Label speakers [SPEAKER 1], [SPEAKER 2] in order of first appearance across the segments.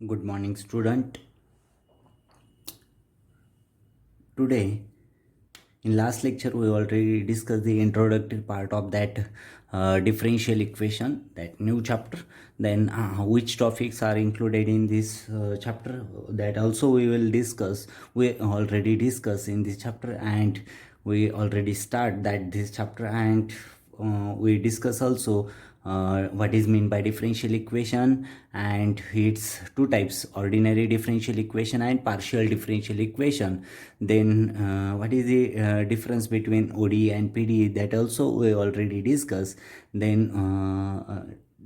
[SPEAKER 1] Good morning, student. Today, in last lecture, we already discussed the introductory part of that differential equation, that new chapter. Then, which topics are included in this chapter? That also we will discuss. We already discussed in this chapter, and we already start that this chapter, and we discuss also what is mean by differential equation, and its two types: ordinary differential equation and partial differential equation. Then what is the difference between ODE and PDE, that also we already discussed. Then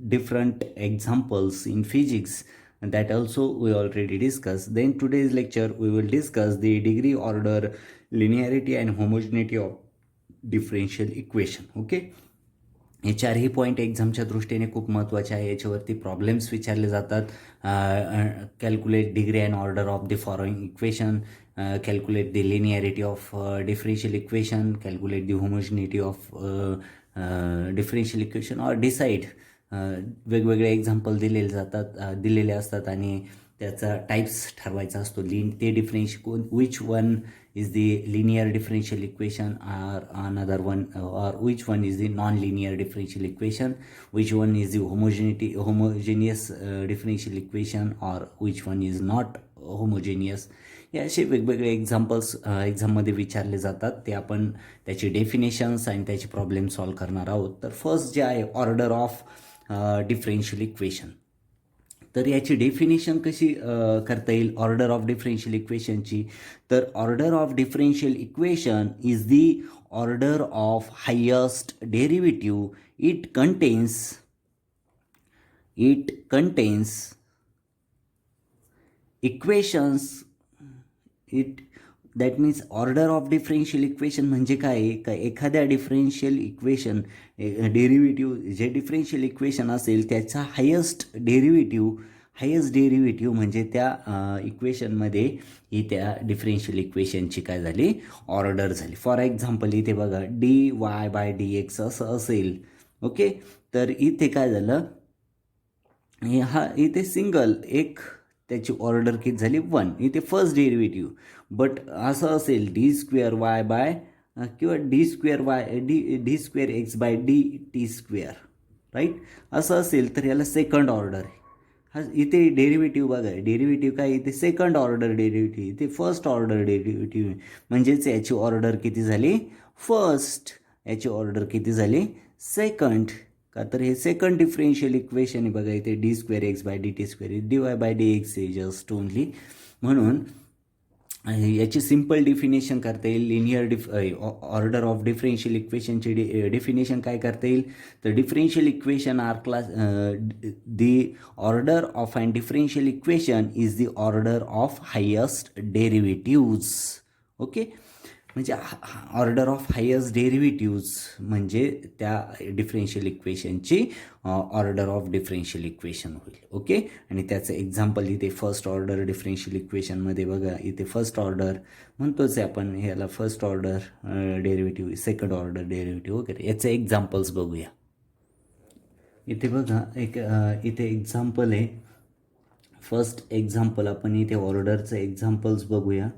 [SPEAKER 1] different examples in physics, that also we already discussed. Then today's lecture we will discuss the degree, order, linearity and homogeneity of differential equation. Okay, हे चारही point एक्झामच्या दृष्टीने खूप महत्त्वाचे आहे. याच्यावरती problems विचारले जातात. Calculate degree and order of the following equation, calculate the linearity of differential equation, calculate the homogeneity of differential equation, or decide. वेगवेगळे एक्झाम्पल दिलेले असतात आणि त्याचा टाईप्स ठरवायचा असतो. ते differential which one is the linear differential equation, or another one, or which one is the non-linear differential equation, which one is the homogeneous differential equation, or which one is not homogeneous. हे असे वेगवेगळे examples एक्झाममध्ये विचारले जातात. ते आपण त्याची definitions आणि त्याचे प्रॉब्लेम सॉल्व्ह करणार आहोत. तर फर्स्ट जे आहे ऑर्डर ऑफ डिफरन्शियल इक्वेशन. तर याची डेफिनेशन कशी करता येईल ऑर्डर ऑफ डिफरन्शियल इक्वेशनची? तर order of differential equation is the order of highest derivative. It contains equations. That means order of differential equation म्हणजे काय? एखाद्या डिफरन्शियल इक्वेशन डेरिव्हेटिव्ह, जे डिफरन्शियल इक्वेशन असेल त्याचा हायस्ट डेरिव्हेटिव्ह म्हणजे त्या इक्वेशनमध्ये ही त्या डिफरन्शियल इक्वेशनची काय झाली? ऑर्डर झाली. फॉर एक्झाम्पल इथे बघा dy/dx असं असेल. ओके, तर इथे काय झालं? इथे सिंगल एक त्याची ऑर्डर किती झाली? 1. इथे फर्स्ट डेरिव्हेटिव्ह. बट असं असेल d² किंवा d²x/dt², राईट? असं असेल तर याला सेकंड ऑर्डर आहे. इथे डेरिव्हेटिव्ह बघा, डेरिव्हेटिव्ह काय? इथे सेकंड ऑर्डर डेरिव्हेटिव्ह, इथे फर्स्ट ऑर्डर डेरिव्हेटिव्ह. म्हणजेच याची ऑर्डर किती झाली? फर्स्ट. याची ऑर्डर किती झाली? सेकंड. का तर हे सेकंड डिफरन्शियल इक्वेशन आहे. बघा इथे d²x/dt², dy/dx आहे जस्ट ओनली. म्हणून याची सिम्पल डिफिनेशन करता येईल. लिनियर ऑर्डर ऑफ डिफरन्शियल इक्वेशनची डेफिनेशन काय करता येईल? तर differential equation are class the order of and differential equation is the order of highest derivatives. Okay, म्हणजे ऑर्डर ऑफ हायस्ट डेरिव्हेटिव्ज म्हणजे त्या डिफरन्शियल इक्वेशनची ऑर्डर ऑफ डिफरन्शियल इक्वेशन होईल. ओके, आणि त्याचं एक्झाम्पल इथे फर्स्ट ऑर्डर डिफरन्शियल इक्वेशनमध्ये बघा, इथे फर्स्ट ऑर्डर म्हणतोच आहे आपण ह्याला, first order derivative, second order derivative वगैरे. याचे एक्झाम्पल्स बघूया. इथे बघा इथे एक्झाम्पल आहे. फर्स्ट एक्झाम्पल आपण इथे ऑर्डरचं एक्झाम्पल्स बघूया.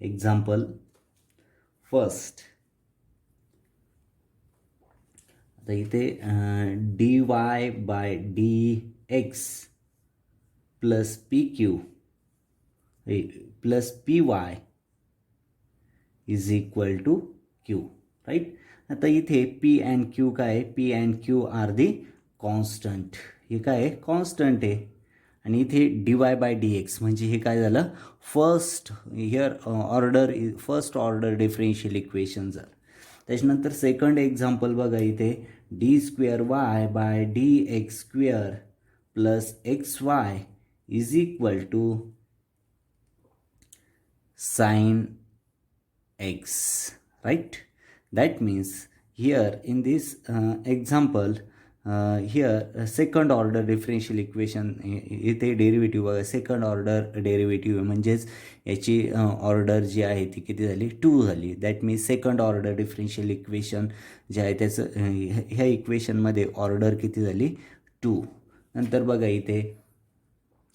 [SPEAKER 1] Example first. आता इथे dy/dx plus pq plus py is equal to q, right? आता इथे p अँड q काय? p and q are the constant. हे काय आहे? कॉन्स्टंट आहे. आणि इथे dy/dx म्हणजे हे काय झालं? फर्स्ट ऑर्डर डिफरन्शियल इक्वेशन झालं. त्याच्यानंतर सेकंड एक्झाम्पल बघा इथे d²y/dx² plus xy is equal to sin x, right? That means here in this example, here second order differential equation, इथे डेरिव्हेटिव्ह बघा, सेकंड ऑर्डर डेरिव्हेटिव्ह म्हणजेच याची ऑर्डर जी आहे ती किती झाली? 2 झाली. That means second order differential equation जे आहे त्याचं ह्या इक्वेशनमध्ये ऑर्डर किती झाली? 2. नंतर बघा इथे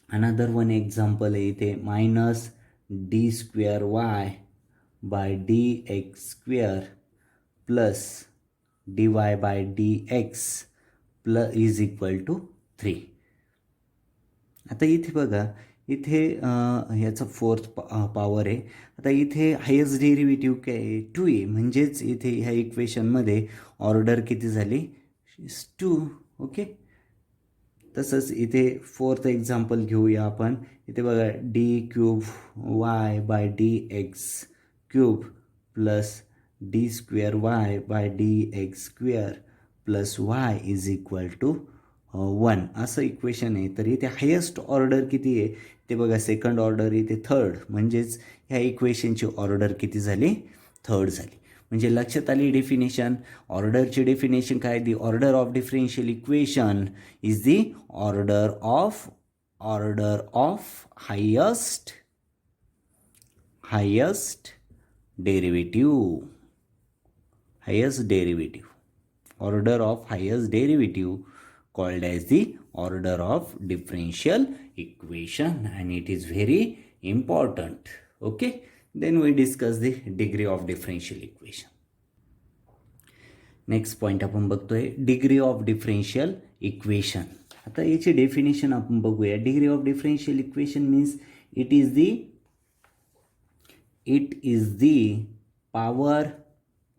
[SPEAKER 1] अनदर वन एक्झाम्पल आहे इथे minus d square Y by D x square plus D Y by D x plus is equal to 3. आता इथे बघा, इथे ह्याचा फोर्थ पॉवर आहे. आता इथे हायेस्ट डेरिव्हेटिव्ह काय आहे 2a, म्हणजेच इथे ह्या इक्वेशनमध्ये ऑर्डर किती झाली 2. ओके, तसंच इथे फोर्थ एक्झाम्पल घेऊया आपण. इथे बघा d cube Y by D x cube plus d square Y by D x square plus Y is equal to 1 असं इक्वेशन आहे. तर इथे हायेस्ट ऑर्डर किती आहे ते बघा, सेकंड ऑर्डर इथे थर्ड, म्हणजेच ह्या इक्वेशनची ऑर्डर किती झाली थर्ड झाली. म्हणजे लक्षात आली डेफिनेशन. ऑर्डरची डेफिनेशन काय, दी order of differential equation is the order of highest derivative. Order of highest derivative called as the order of differential equation, and it is very important. Okay, then we discuss the degree of differential equation. Next point आपण बघतोय degree of differential equation. आता याची definition आपण बघूया. Degree of differential equation means it is the power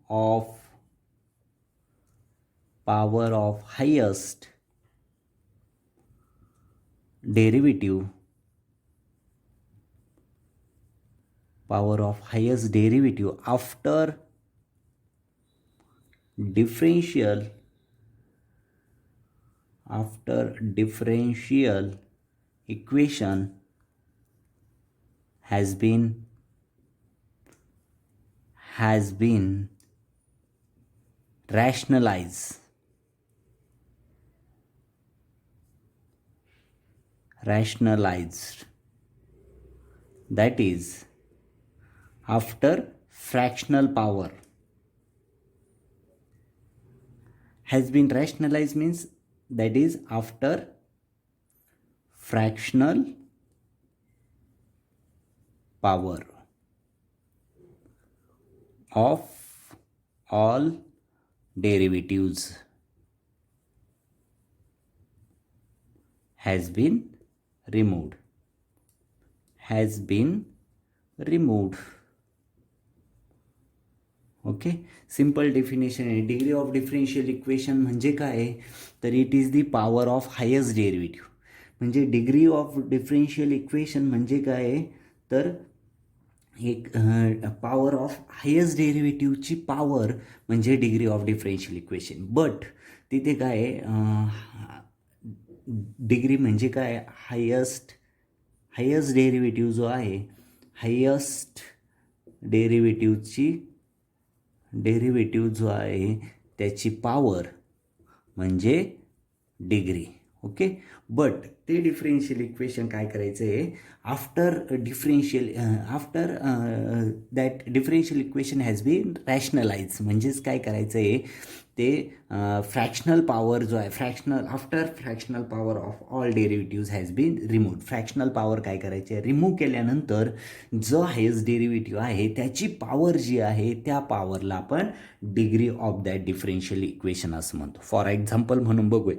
[SPEAKER 1] of highest derivative after differential equation has been rationalized. That is after fractional power. Has been rationalized means that is after fractional power of all derivatives has been removed. Okay, simple definition आहे. Degree of differential equation म्हणजे काय आहे, तर it is the power of highest derivative. म्हणजे degree of differential equation म्हणजे काय आहे, तर एक पॉवर ऑफ हायेस्ट डेरिव्हेटिव्हची पॉवर म्हणजे degree of differential equation. But तिथे काय आहे, डिग्री म्हणजे काय, हायेस्ट डेरिव्हेटिव्ह जो आहे, हायेस्ट डेरिव्हेटिव्ह जो आहे त्याची पॉवर म्हणजे डिग्री. ओके, बट ते डिफरेन्शियल इक्वेशन काय करायचं आहे, after that differential equation has been rationalise. म्हणजेच काय करायचं आहे, ते फ्रॅक्शनल पॉवर जो आहे, after fractional power of all derivatives has been removed. Fractional power काय करायची आहे, रिमूव्ह केल्यानंतर जो हायेस्ट डेरिव्हेटिव्ह आहे त्याची पॉवर जी आहे त्या पॉवरला आपण degree of that differential equation असं म्हणतो. फॉर एक्झाम्पल म्हणून बघूया,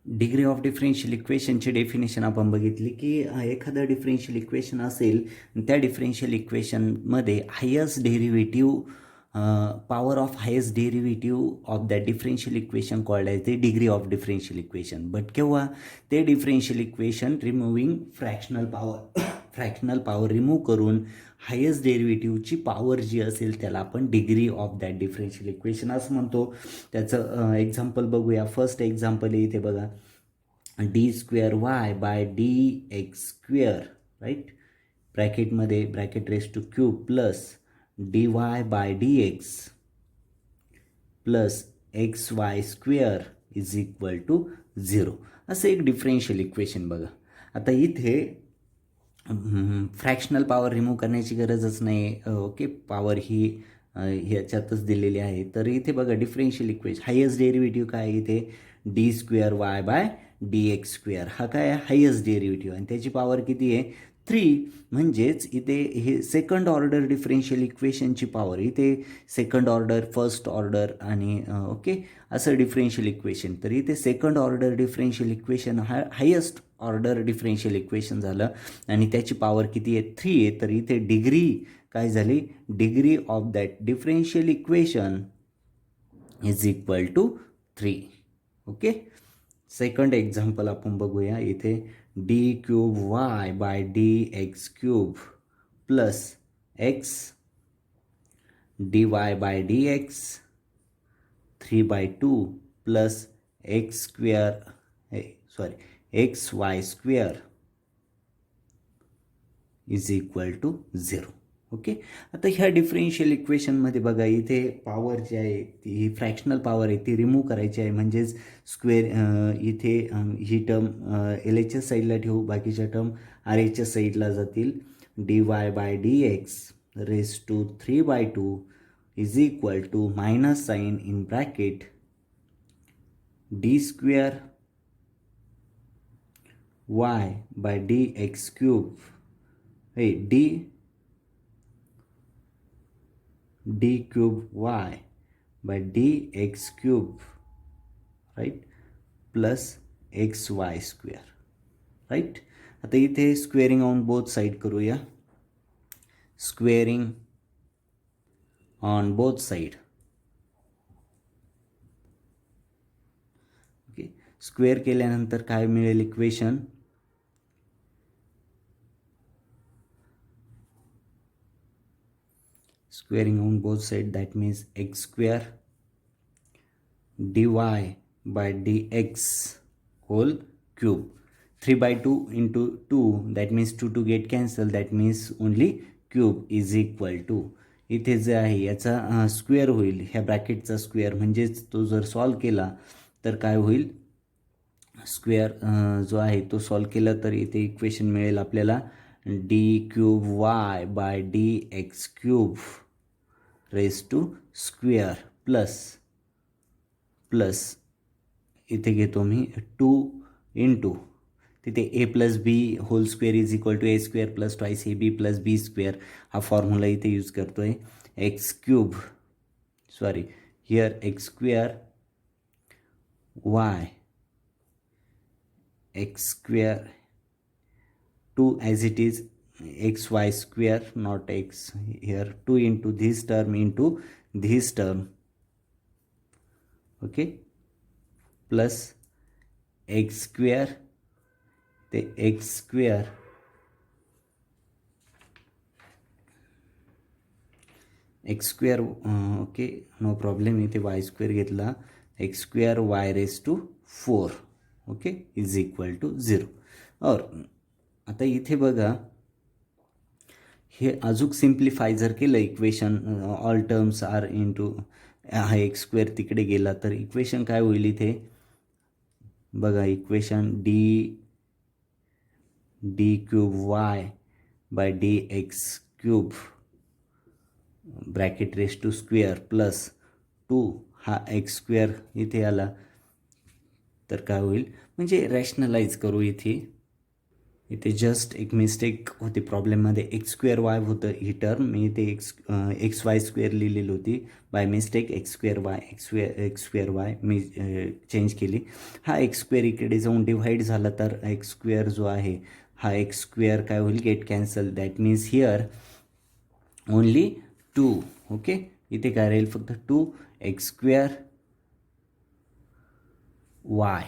[SPEAKER 1] डिग्री ऑफ डिफरेन्शियल इक्वेशनची डेफिनेशन आपण बघितली की एखादं डिफरेन्शियल इक्वेशन असेल, त्या डिफरेन्शियल इक्वेशनमध्ये highest derivative, power of highest derivative of that differential equation called as the degree of differential equation. But केव्हा, ते differential equation removing fractional power remove करून हायेस्ट डेरिव्हेटिव्हची पॉवर जी असेल त्याला आपण degree of that differential equation असं म्हणतो. त्याचं एक्झाम्पल बघूया. फर्स्ट एक्झाम्पल इथे बघा, D square Y by D x square, right, ब्रॅकेटमध्ये bracket raise to cube plus D Y by D x plus x y square is equal to 0 असं एक differential equation बघा. आता इथे फ्रॅक्शनल पॉवर रिमूव्ह करण्याची गरजच नाही. ओके, पॉवर ही ह्याच्यातच दिलेली आहे. तर इथे बघा डिफरेन्शियल इक्वेशन हायेस्ट डेरिव्हेटिव्ह काय आहे, इथे D square Y by D x square. हा काय आहे, हायस्ट डेरिव्हेटिव्ह, आणि त्याची पॉवर किती आहे 3. म्हणजेच इथे हे सेकंड ऑर्डर डिफरेन्शियल इक्वेशनची पॉवर, इथे सेकंड ऑर्डर, फर्स्ट ऑर्डर आणि ओके असं डिफरेन्शियल इक्वेशन. तर इथे सेकंड ऑर्डर डिफरेन्शियल इक्वेशन हा हायस्ट ऑर्डर डिफरेन्शियल इक्वेशन झालं आणि त्याची पॉवर किती आहे 3 आहे. तर इथे डिग्री काय झाली, degree of that differential equation is equal to 3. Okay. Second example आपण बघूया. इथे d cube Y by D x cube plus x d Y by D x 3/2 plus x square x y square is equal to 0. Okay. आता ह्या differential इक्वेशनमध्ये बघा, इथे power जी आहे ती ही फ्रॅक्शनल पॉवर आहे ती रिमूव्ह करायची आहे. म्हणजेच स्क्वेअर इथे ही टर्म एल एचच्या साईडला ठेवू, बाकीच्या टर्म आर एचच्या साईडला जातील. D Y by D x raise to 3/2 is equal to minus sign in bracket d square Y by D x cube d cube y by dx cube, right, plus xy square, right. आता इथे squaring on both side करूया. Squaring on both side. Okay. Square केल्यानंतर काय मिळेल equation, squaring on both sides, that means x square dy by dx whole cube. 3/2 into 2, that means 2 get cancel, that means only cube is equal to, इथे जे आहे याचा square होईल, ह्या ब्रॅकेटचा square. म्हणजेच तो जर सॉल्व केला तर काय होईल, स्क्वेअर जो आहे तो सॉल्व केला तर इथे इक्वेशन मिळेल आपल्याला D cube Y by D x cube raise to square plus इथे घेतो मी 2 इंटू तिथे A plus B whole square is equal to A square plus twice A B plus B square. हा फॉर्म्युला इथे use करतोय. X cube here X square Y X square 2 as it is xy square, not x here, 2 into this term into this term, okay, plus x square, the x square okay, no problem. इथे y square घेतला, x square y raised to 4, okay, is equal to 0. और आता इथे बघा, हे अजून simplify जर केलं equation, all terms are into हा एक्स स्क्वेअर तिकडे गेला तर इक्वेशन काय होईल, इथे बघा equation d cube Y by D x cube bracket raise to square plus 2 हा एक्स स्क्वेअर इथे आला तर काय होईल. म्हणजे रॅशनलाइज करू, इथे जस्ट एक मिस्टेक होती प्रॉब्लेममध्ये, एक्स स्क्वेअर वाय होतं ही टर्म, मी इथे एक्स वाय स्क्वेअर लिहिलेली होती by mistake. X square Y me change केली. हा एक्स स्क्वेअर इकडे जाऊन डिव्हाइड झाला तर एक्स स्क्वेअर जो आहे हा एक्स स्क्वेअर काय होईल, get cancel, that means here only 2. Okay. इथे काय राहील, फक्त 2 x square Y,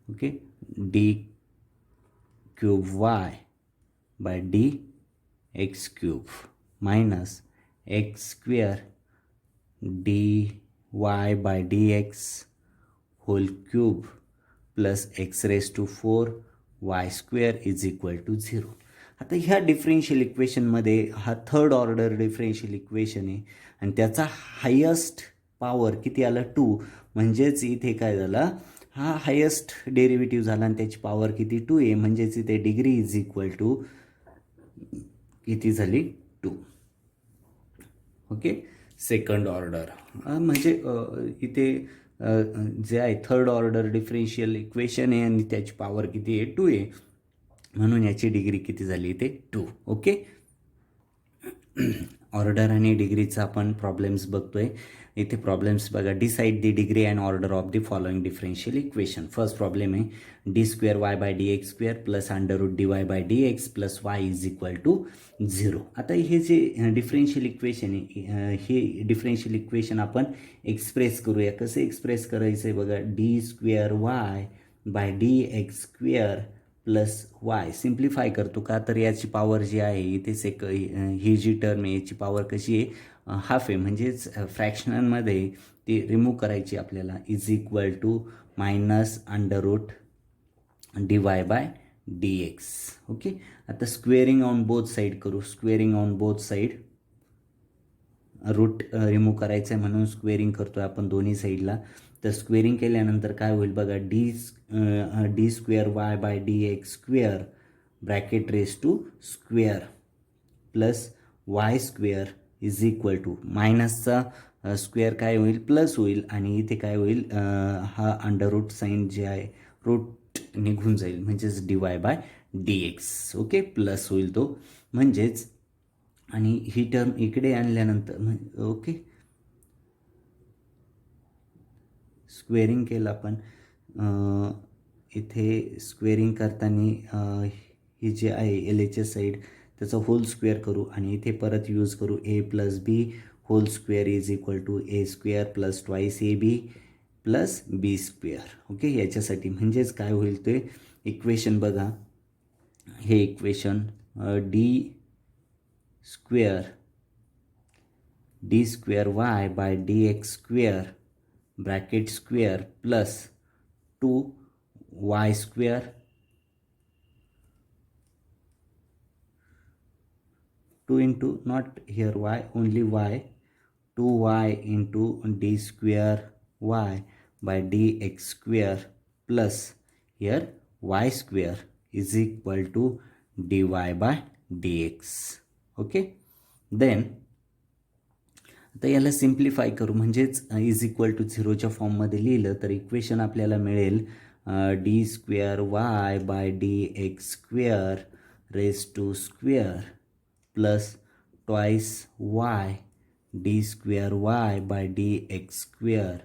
[SPEAKER 1] okay, D cube y by d x cube minus x square dy by dx whole cube plus x raised to 4 y square is equal to 0. आता ह्या differential इक्वेशनमध्ये हा third order differential equation आहे आणि त्याचा highest power किती आला 2. म्हणजेच इथे काय झाला, हा हायस्ट डेरिव्हेटिव्ह झाला आणि त्याची पॉवर किती 2 आहे. म्हणजेच इथे डिग्री इज इक्वल टू किती झाली 2. ओके. सेकंड ऑर्डर म्हणजे इथे जे आहे थर्ड ऑर्डर डिफरेन्शियल इक्वेशन आहे आणि त्याची पॉवर किती आहे 2 आहे, म्हणून याची डिग्री किती झाली ते 2. ओके. ऑर्डर आणि डिग्रीचा आपण प्रॉब्लेम्स बघतोय. इथे प्रॉब्लेम्स बघा. Decide the degree and order of the following differential equation. First problem आहे D square Y by D x square plus under root D Y by D x plus Y is equal to 0. आता हे जे differential equation आहे हे differential equation आपण express करूया. कसं express करायचं आहे बघा. D square Y by D x square plus Y simplify करतो का, तर याची पॉवर जी आहे इथेच एक ही जी टर्म आहे याची पॉवर कशी आहे हाफ आहे, म्हणजेच फ्रॅक्शनमध्ये ती रिमूव्ह करायची आपल्याला. Is equal to minus under root D Y by D x. Okay. आता स्क्वेअरिंग ऑन बोथ साईड करू. Squaring on both side, root remove करायचं आहे म्हणून स्क्वेअरिंग करतो आहे आपण दोन्ही साईडला. तर स्क्वेअरिंग केल्यानंतर काय होईल बघा. D square Y by D x square bracket raise to square plus Y square is equal to मायनसचा स्क्वेअर काय होईल प्लस होईल आणि इथे काय होईल हा अंडर रूट साईन जे आहे रूट निघून जाईल, म्हणजेच D Y by D x. Okay. Plus होईल तो, म्हणजेच आणि ही टर्म इकडे आणल्यानंतर ओके स्क्वेअरिंग केलं आपण. इथे स्क्वेअरिंग करताना ही जे आहे एल एचच्या साईड त्याचा होल स्क्वेअर करू आणि इथे परत यूज करू A plus B whole square is equal to A square plus twice A B plus B square. Okay. याच्यासाठी म्हणजेच काय होईल ते इक्वेशन बघा. हे equation D square Y by D x square bracket square plus 2y square to into not here y only y 2y into D square Y by D x square plus here y square is equal to D Y by D x. Okay. Then आता याला simplify करू, म्हणजेच is equal to 0च्या फॉर्ममध्ये लिहिलं तर equation आपल्याला मिळेल d square Y by D x square raise to square plus twice y d square Y by D x square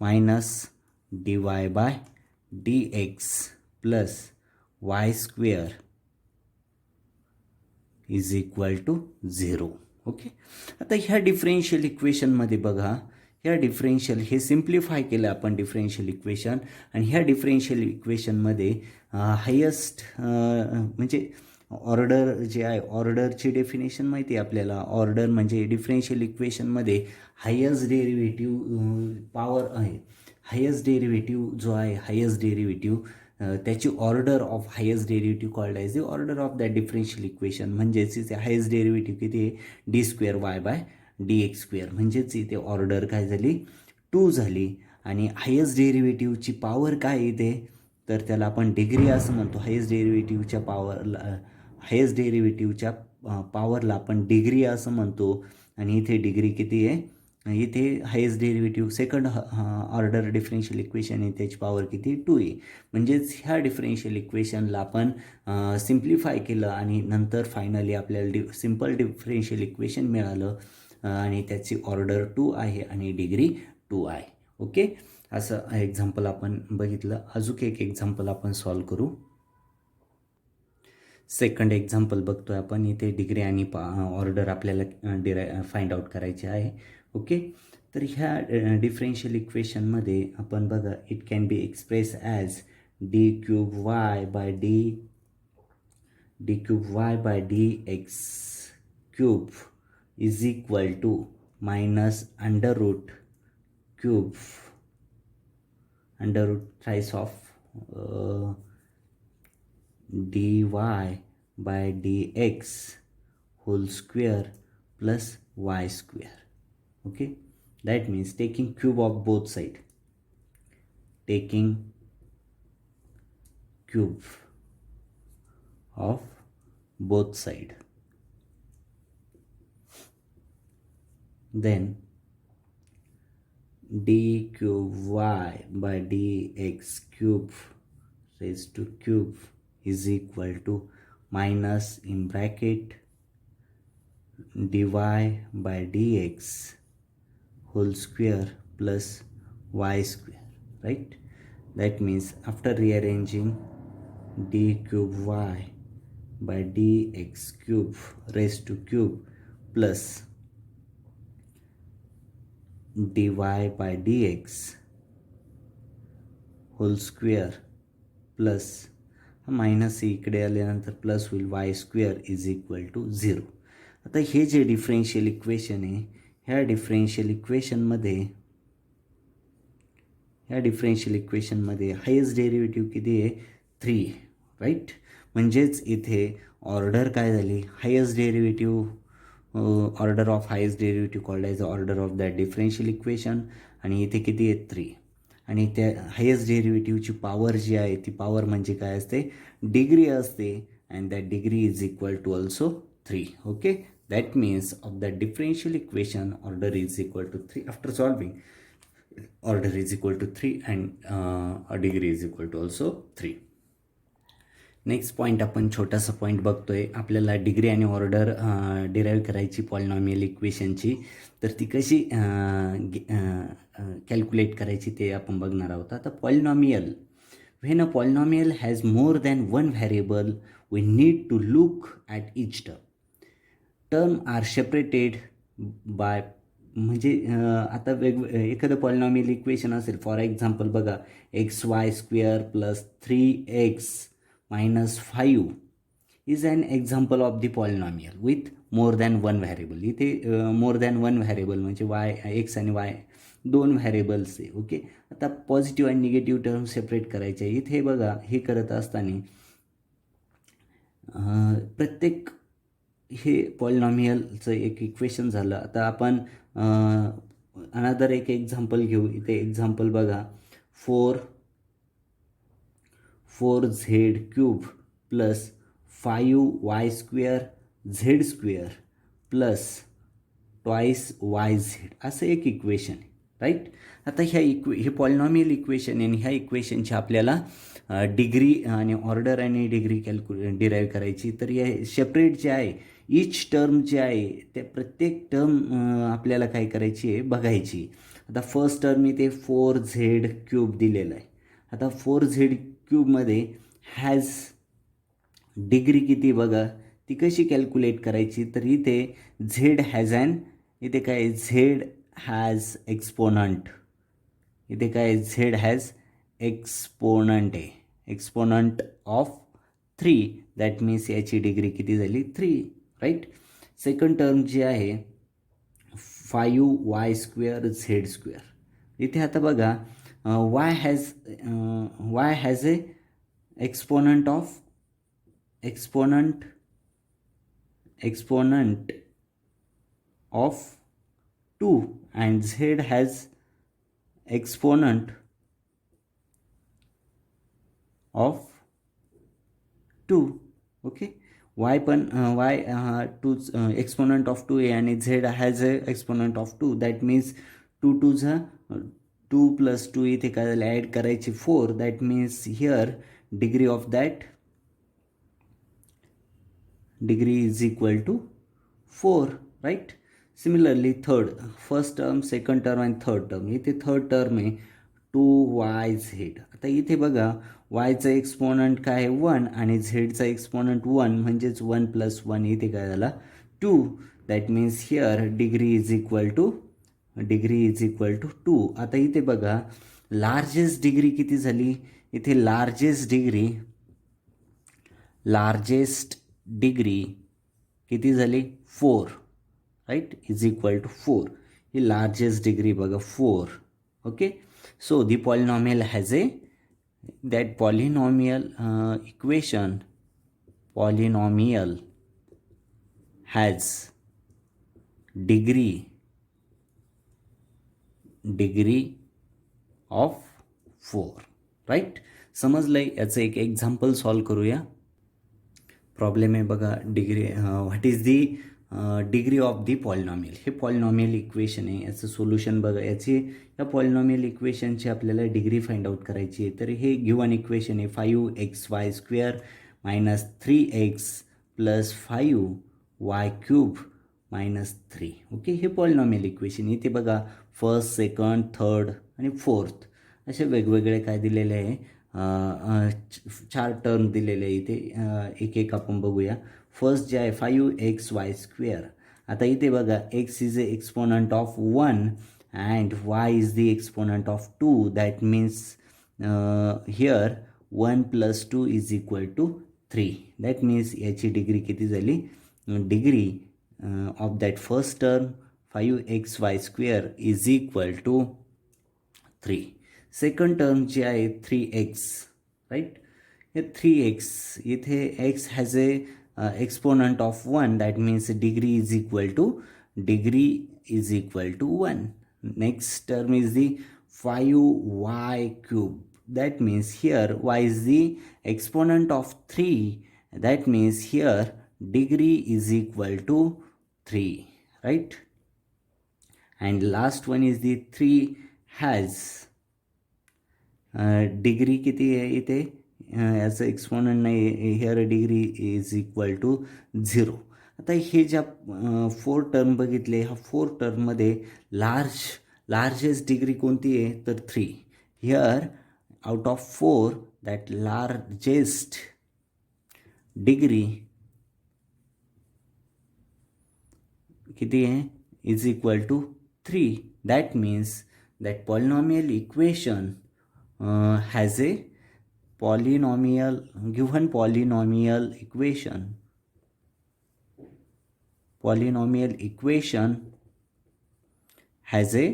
[SPEAKER 1] minus d Y by D x plus Y square is equal to 0. Okay. आता ह्या differential इक्वेशनमध्ये बघा. ह्या differential हे simplify केलं आपण differential equation आणि ह्या डिफरेन्शियल इक्वेशनमध्ये हायेस्ट म्हणजे ऑर्डर जे आहे ऑर्डरची डेफिनेशन माहिती आहे आपल्याला. ऑर्डर म्हणजे डिफरेन्शियल इक्वेशनमध्ये हायेस्ट डेरिव्हेटिव्ह पॉवर आहे. हायेस्ट डेरिव्हेटिव्ह जो आहे हायेस्ट डेरिव्हेटिव्ह त्याची order of highest derivative called as the order of that differential equation. म्हणजेच इथे हायेस्ट डेरिव्हेटिव्ह किती आहे D square Y by D x square, म्हणजेच इथे ऑर्डर काय झाली 2 झाली. आणि हायेस्ट डेरिव्हेटिव्हची पॉवर काय इथे तर त्याला आपण डिग्री असं म्हणतो. हायेस्ट डेरिव्हेटिव्हच्या पॉवरला आपण डिग्री असं म्हणतो. आणि इथे डिग्री किती आहे इथे highest derivative second order differential equation आहे त्याची पॉवर किती 2 आहे. म्हणजेच ह्या डिफरेन्शियल इक्वेशनला आपण सिम्प्लिफाय केलं आणि नंतर फायनली आपल्याला सिम्पल डिफरेन्शियल इक्वेशन मिळालं आणि त्याची ऑर्डर 2 आहे आणि डिग्री 2 आहे. ओके. असं एक्झाम्पल आपण बघितलं. अजून एक एक्झाम्पल आपण सॉल्व करू. सेकंड एक्झाम्पल बघतोय आपण. इथे डिग्री आणि ऑर्डर आपल्याला फाइंड आउट करायचे आहे. ओके. तर ह्या डिफरेन्शियल इक्वेशनमध्ये आपण बघा it can be express as d cube Y by D x cube is equal to minus under root thrice of dy by dx whole square plus y square. Okay, that means taking cube of both side, taking cube of both side, then d cube y by dx cube raised to cube is equal to minus in bracket dy by dx whole square plus y square, right? That means after rearranging d cube y by dx cube raised to cube plus dy by dx whole square plus minus इकडे आल्यानंतर plus होईल y square is equal to 0. आता हे जे differential equation आहे ह्या differential इक्वेशनमध्ये highest derivative किती आहे 3, राईट? म्हणजेच इथे ऑर्डर काय झाली, highest derivative order of highest derivative called as order of that differential equation आणि इथे किती आहे 3. आणि त्या हायेस्ट डेरिव्हेटिव्हची पॉवर जी आहे ती पॉवर म्हणजे काय असते, डिग्री असते and that degree is equal to also 3. Okay, that means of the differential equation order is equal to 3. After solving order is equal to 3 and degree is equal to also 3. Next point आपण छोटासा point बघतोय. आपल्याला degree आणि order derive करायची polynomial इक्वेशनची, तर ती कशी कॅल्क्युलेट करायची ते आपण बघणार आहोत. आता polynomial, when a polynomial has more than one variable we need to look at each term are separated by, म्हणजे आता एखादं पॉलिनॉमियल इक्वेशन असेल, फॉर एक्झाम्पल बघा x y square plus 3x minus 5 is an example of the polynomial with more than one variable. इथे more than one variable म्हणजे x आणि y दोन variables आहे. ओके, आता पॉझिटिव्ह आणि निगेटिव्ह टर्म सेपरेट करायचे. इथे बघा हे करत असताना प्रत्येक हे पॉलिनॉमियलचं एक इक्वेशन झालं. आता आपण अनदर एक एक्झाम्पल घेऊ. इथे एक्झाम्पल बघा 4z cube plus 5y square Z square plus twice Y Z असं एक इक्वेशन आहे, राईट? आता हे पॉलिनॉमियल इक्वेशन आहे आणि ह्या इक्वेशनची आपल्याला डिग्री आणि ऑर्डर आणि डिग्री डिराईव्ह करायची. तर हे सेपरेट जे आहे इच टर्म जे आहे ते प्रत्येक टर्म आपल्याला काय करायची आहे बघायची. आता फर्स्ट टर्म इथे 4z क्यूब दिलेला आहे. आता 4z क्यूबमध्ये हॅज डिग्री किती बघा, ती कशी कॅल्क्युलेट करायची. तर इथे झेड हॅज इथे काय झेड हॅज एक्सपोनंट, इथे काय झेड हॅज एक्सपोनंट आहे, एक्सपोनंट ऑफ 3. दॅट मीन्स याची डिग्री किती झाली 3, राईट? सेकंड टर्म जी आहे 5y स्क्वेअर झेड स्क्वेअर. इथे आता बघा y has a exponent of 2 and z has exponent of 2. okay, y पण टू एक्सपोनंट ऑफ 2 आहे आणि z has a exponent of 2. That means 2 to 2 plus 2 इथे काय झालं ॲड करायची 4. That means here degree of that degree is equal to 4, right? Similarly third, first term, second term आणि third term. इथे third term आहे 2yz. आता इथे बघा वायचा एक्सपोनंट काय आहे 1 आणि झेडचा एक्सपोनंट 1 म्हणजेच 1 + 1 इथे काय झाला 2. That means here degree is equal to 2. आता इथे बघा लार्जेस्ट डिग्री किती झाली. इथे लार्जेस्ट डिग्री किती झाली 4, राईट? Is equal to 4. ही लार्जेस्ट डिग्री बघा 4. Okay, so the polynomial has that polynomial equation polynomial has degree of 4, right? समजलंय? याचं एक एक्झाम्पल सॉल्व करूया. प्रॉब्लेम आहे बघा, degree what is the degree of the polynomial. हे पॉलिनॉमियल इक्वेशन आहे. याचं सोल्युशन बघा. या पॉलिनॉमियल इक्वेशनची आपल्याला डिग्री फाइंड आउट करायची आहे. तर हे गिवन इक्वेशन आहे 5xy² minus 3x plus 5y³ minus 3. Okay, हे पॉलिनॉमियल इक्वेशन. इथे बघा फर्स्ट, सेकंड, थर्ड आणि फोर्थ असे वेगवेगळे काय दिलेले आहे, 4 टर्म दिलेले आहे इथे. एक एक आपण बघूया. फर्स्ट जे आहे 5xy². आता इथे बघा x is a exponent of 1 and y is the exponent of 2. That means here 1 + 2 is equal to 3. That means याची डिग्री किती झाली? Degree of that first term 5xy² is equal to 3. Second term जी आहे 3x, right. हे 3x इथे x has a exponent of 1, that means degree is equal to 1. Next term is the 5y³. That means here y is the exponent of 3. That means here degree is equal to 3, right? And last one is the 3 has degree किती आहे इथे? याचं exponent नाही. Here degree is equal to 0. आता हे ज्या 4 term बघितले, ह्या 4 टर्ममध्ये लार्जेस्ट डिग्री कोणती आहे? तर 3. Here out of 4 that largest degree किती आहे? Is equal to 3. That means that polynomial equation has a given polynomial equation has a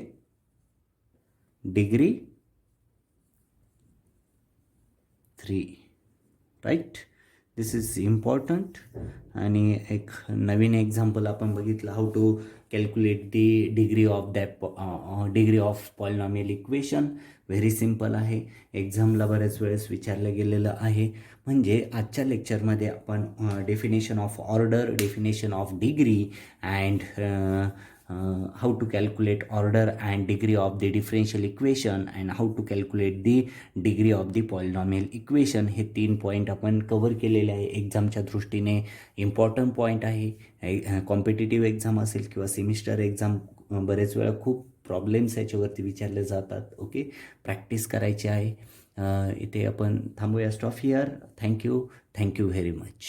[SPEAKER 1] degree 3, right? This is important. आणि एक नवीन एक्झाम्पल आपण बघितलं, how to calculate the degree of polynomial equation. Very simple आहे. एक्झामला बऱ्याच वेळेस विचारलं गेलेलं आहे. म्हणजे आजच्या लेक्चरमध्ये आपण definition of order, definition of degree and how to calculate order and degree of the differential equation and how to calculate the degree of the polynomial equation, हे 3 पॉईंट आपण कव्हर केलेले आहे. एक्झामच्या दृष्टीने इम्पॉर्टंट पॉईंट आहे. Competitive exam असेल किंवा semester exam, बरेच वेळा खूप प्रॉब्लेम्स याच्यावरती विचारले जातात. ओके, प्रॅक्टिस करायची आहे. इथे आपण थांबूया. Stop here. Thank you very much.